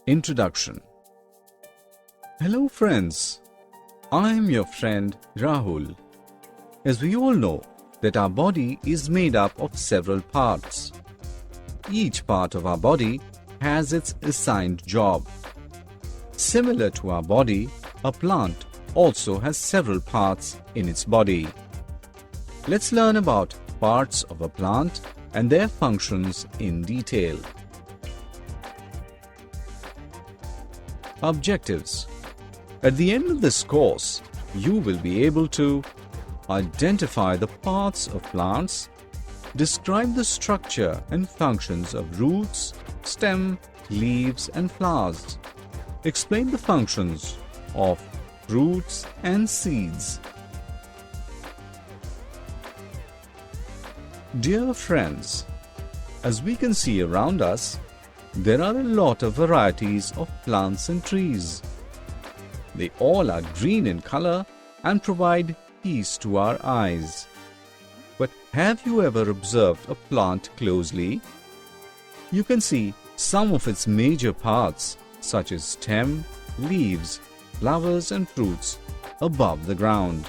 Introduction. Hello friends, I am your friend Rahul. As we all know that our body is made up of several parts. Each part of our body has its assigned job. Similar to our body, a plant also has several parts in its body. Let's learn about parts of a plant and their functions in detail. Objectives. At the end of this course, you will be able to identify the parts of plants, describe the structure and functions of roots, stem, leaves and flowers, explain the functions of roots and seeds. Dear friends, as we can see around us, there are a lot of varieties of plants and trees. They all are green in color and provide peace to our eyes. But have you ever observed a plant closely? You can see some of its major parts such as stem, leaves, flowers and fruits above the ground.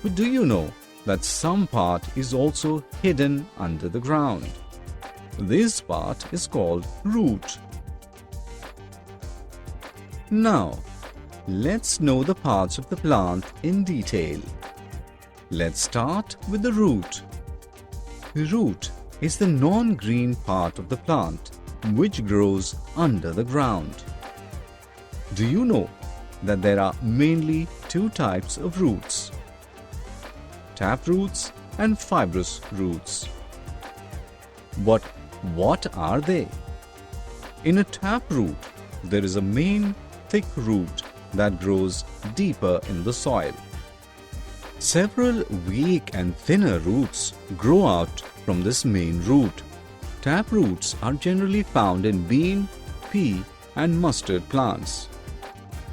But do you know that some part is also hidden under the ground? This part is called root. Now, let's know the parts of the plant in detail. Let's start with the root. The root is the non-green part of the plant which grows under the ground. Do you know that there are mainly two types of roots? Tap roots and fibrous roots. But what are they? In a tap root, there is a main thick root that grows deeper in the soil. Several weak and thinner roots grow out from this main root. Tap roots are generally found in bean, pea and mustard plants.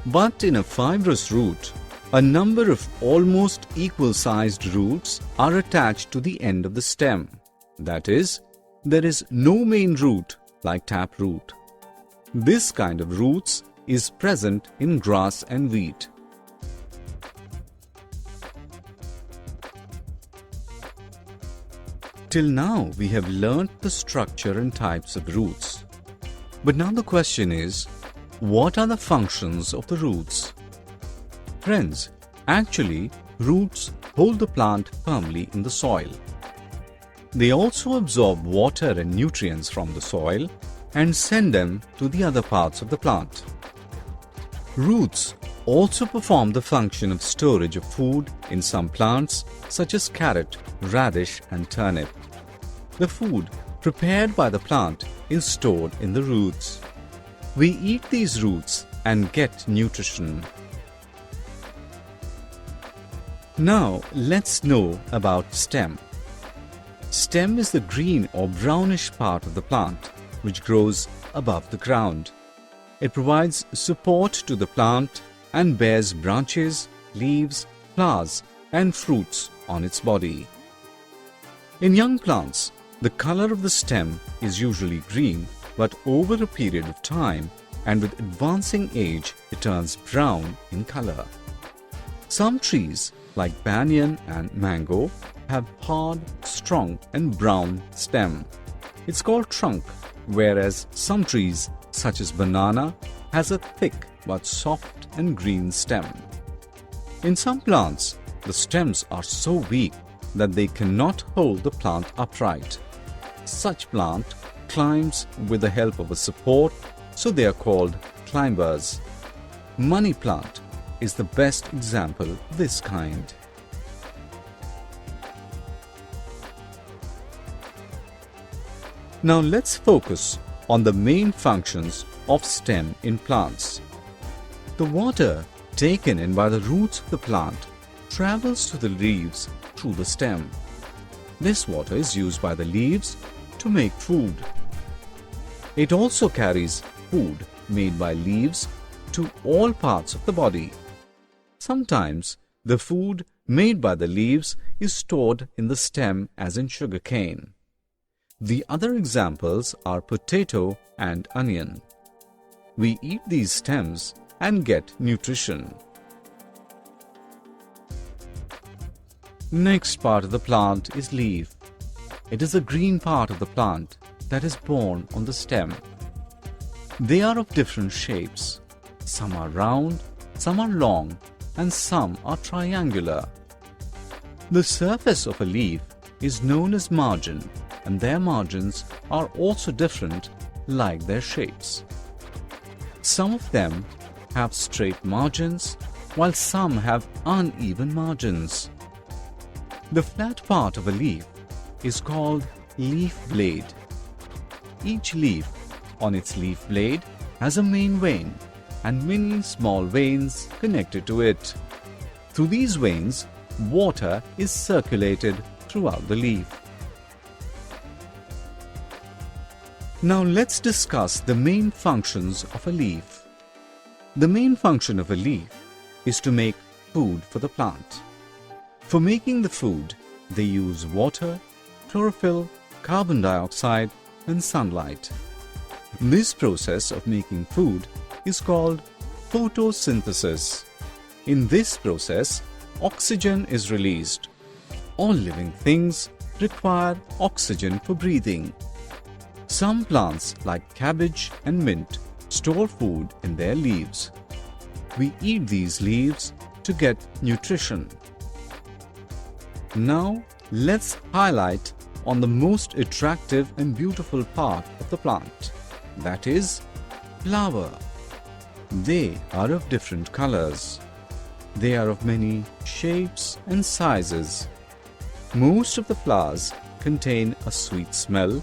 But in a fibrous root, a number of almost equal-sized roots are attached to the end of the stem. That is, there is no main root like tap root. This kind of roots is present in grass and wheat. Till now, we have learnt the structure and types of roots. But now the question is, what are the functions of the roots? Friends, actually, roots hold the plant firmly in the soil. They also absorb water and nutrients from the soil and send them to the other parts of the plant. Roots also perform the function of storage of food in some plants such as carrot, radish and turnip. The food prepared by the plant is stored in the roots. We eat these roots and get nutrition. Now let's know about stem. Stem is the green or brownish part of the plant which grows above the ground. It provides support to the plant and bears branches, leaves, flowers and fruits on its body. In young plants, the color of the stem is usually green, but over a period of time and with advancing age, it turns brown in color. Some trees like banyan and mango have hard, strong and brown stem. It's called trunk, whereas some trees such as banana has a thick but soft and green stem. In some plants, the stems are so weak that they cannot hold the plant upright. Such plant climbs with the help of a support, so they are called climbers. Money plant is the best example of this kind. Now let's focus on the main functions of stem in plants. The water taken in by the roots of the plant travels to the leaves through the stem. This water is used by the leaves to make food. It also carries food made by leaves to all parts of the body. Sometimes the food made by the leaves is stored in the stem as in sugarcane. The other examples are potato and onion. We eat these stems and get nutrition. Next part of the plant is leaf. It is the green part of the plant that is borne on the stem. They are of different shapes. Some are round, some are long, and some are triangular. The surface of a leaf is known as margin, and their margins are also different like their shapes. Some of them have straight margins, while some have uneven margins. The flat part of a leaf is called leaf blade. Each leaf on its leaf blade has a main vein and many small veins connected to it. Through these veins, water is circulated throughout the leaf. Now let's discuss the main functions of a leaf. The main function of a leaf is to make food for the plant. For making the food, they use water, chlorophyll, carbon dioxide, and sunlight. This process of making food is called photosynthesis. In this process, oxygen is released. All living things require oxygen for breathing. Some plants like cabbage and mint store food in their leaves. We eat these leaves to get nutrition. Now, let's highlight on the most attractive and beautiful part of the plant, that is, flower. They are of different colors. They are of many shapes and sizes. Most of the flowers contain a sweet smell,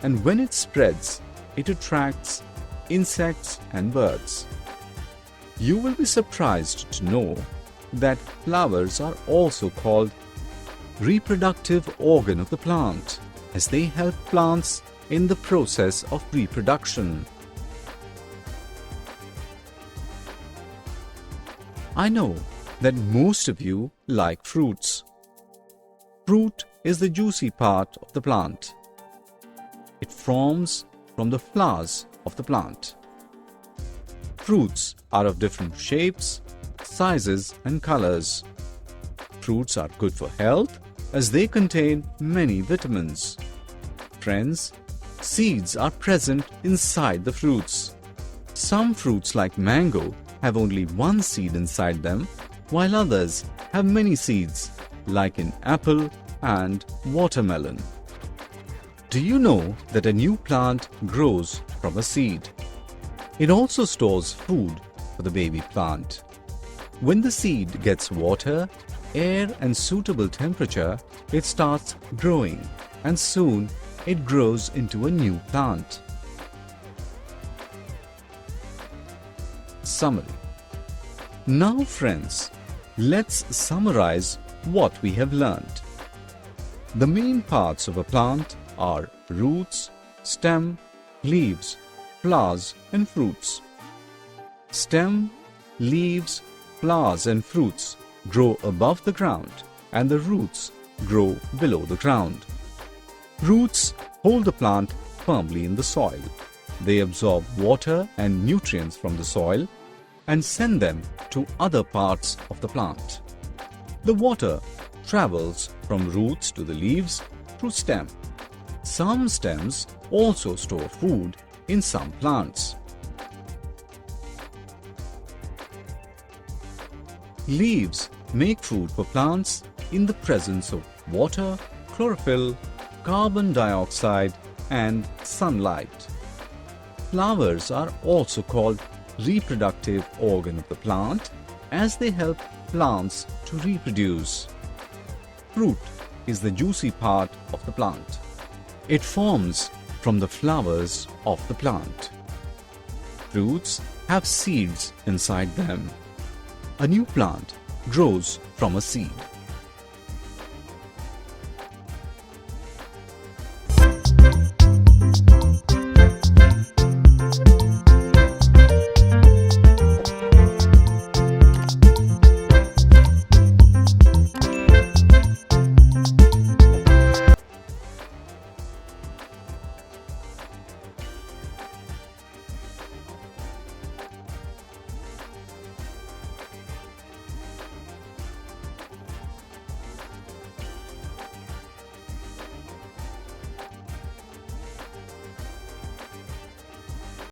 and when it spreads, it attracts insects and birds. You will be surprised to know that flowers are also called reproductive organ of the plant, as they help plants in the process of reproduction. I know that most of you like fruits. Fruit is the juicy part of the plant. It forms from the flowers of the plant. Fruits are of different shapes, sizes, and colors. Fruits are good for health as they contain many vitamins. Friends, seeds are present inside the fruits. Some fruits like mango have only one seed inside them, while others have many seeds, like in apple and watermelon. Do you know that a new plant grows from a seed? It also stores food for the baby plant. When the seed gets water, air, and suitable temperature, it starts growing, and soon it grows into a new plant. Summary. Now, friends, let's summarize what we have learned. The main parts of a plant are roots, stem, leaves, flowers, and fruits. Stem, leaves, flowers, and fruits grow above the ground, and the roots grow below the ground. Roots hold the plant firmly in the soil. They absorb water and nutrients from the soil and send them to other parts of the plant. The water travels from roots to the leaves through stem. Some stems also store food in some plants. Leaves make food for plants in the presence of water, chlorophyll, carbon dioxide, and sunlight. Flowers are also called reproductive organ of the plant as they help plants to reproduce. Fruit is the juicy part of the plant. It forms from the flowers of the plant. Fruits have seeds inside them. A new plant grows from a seed.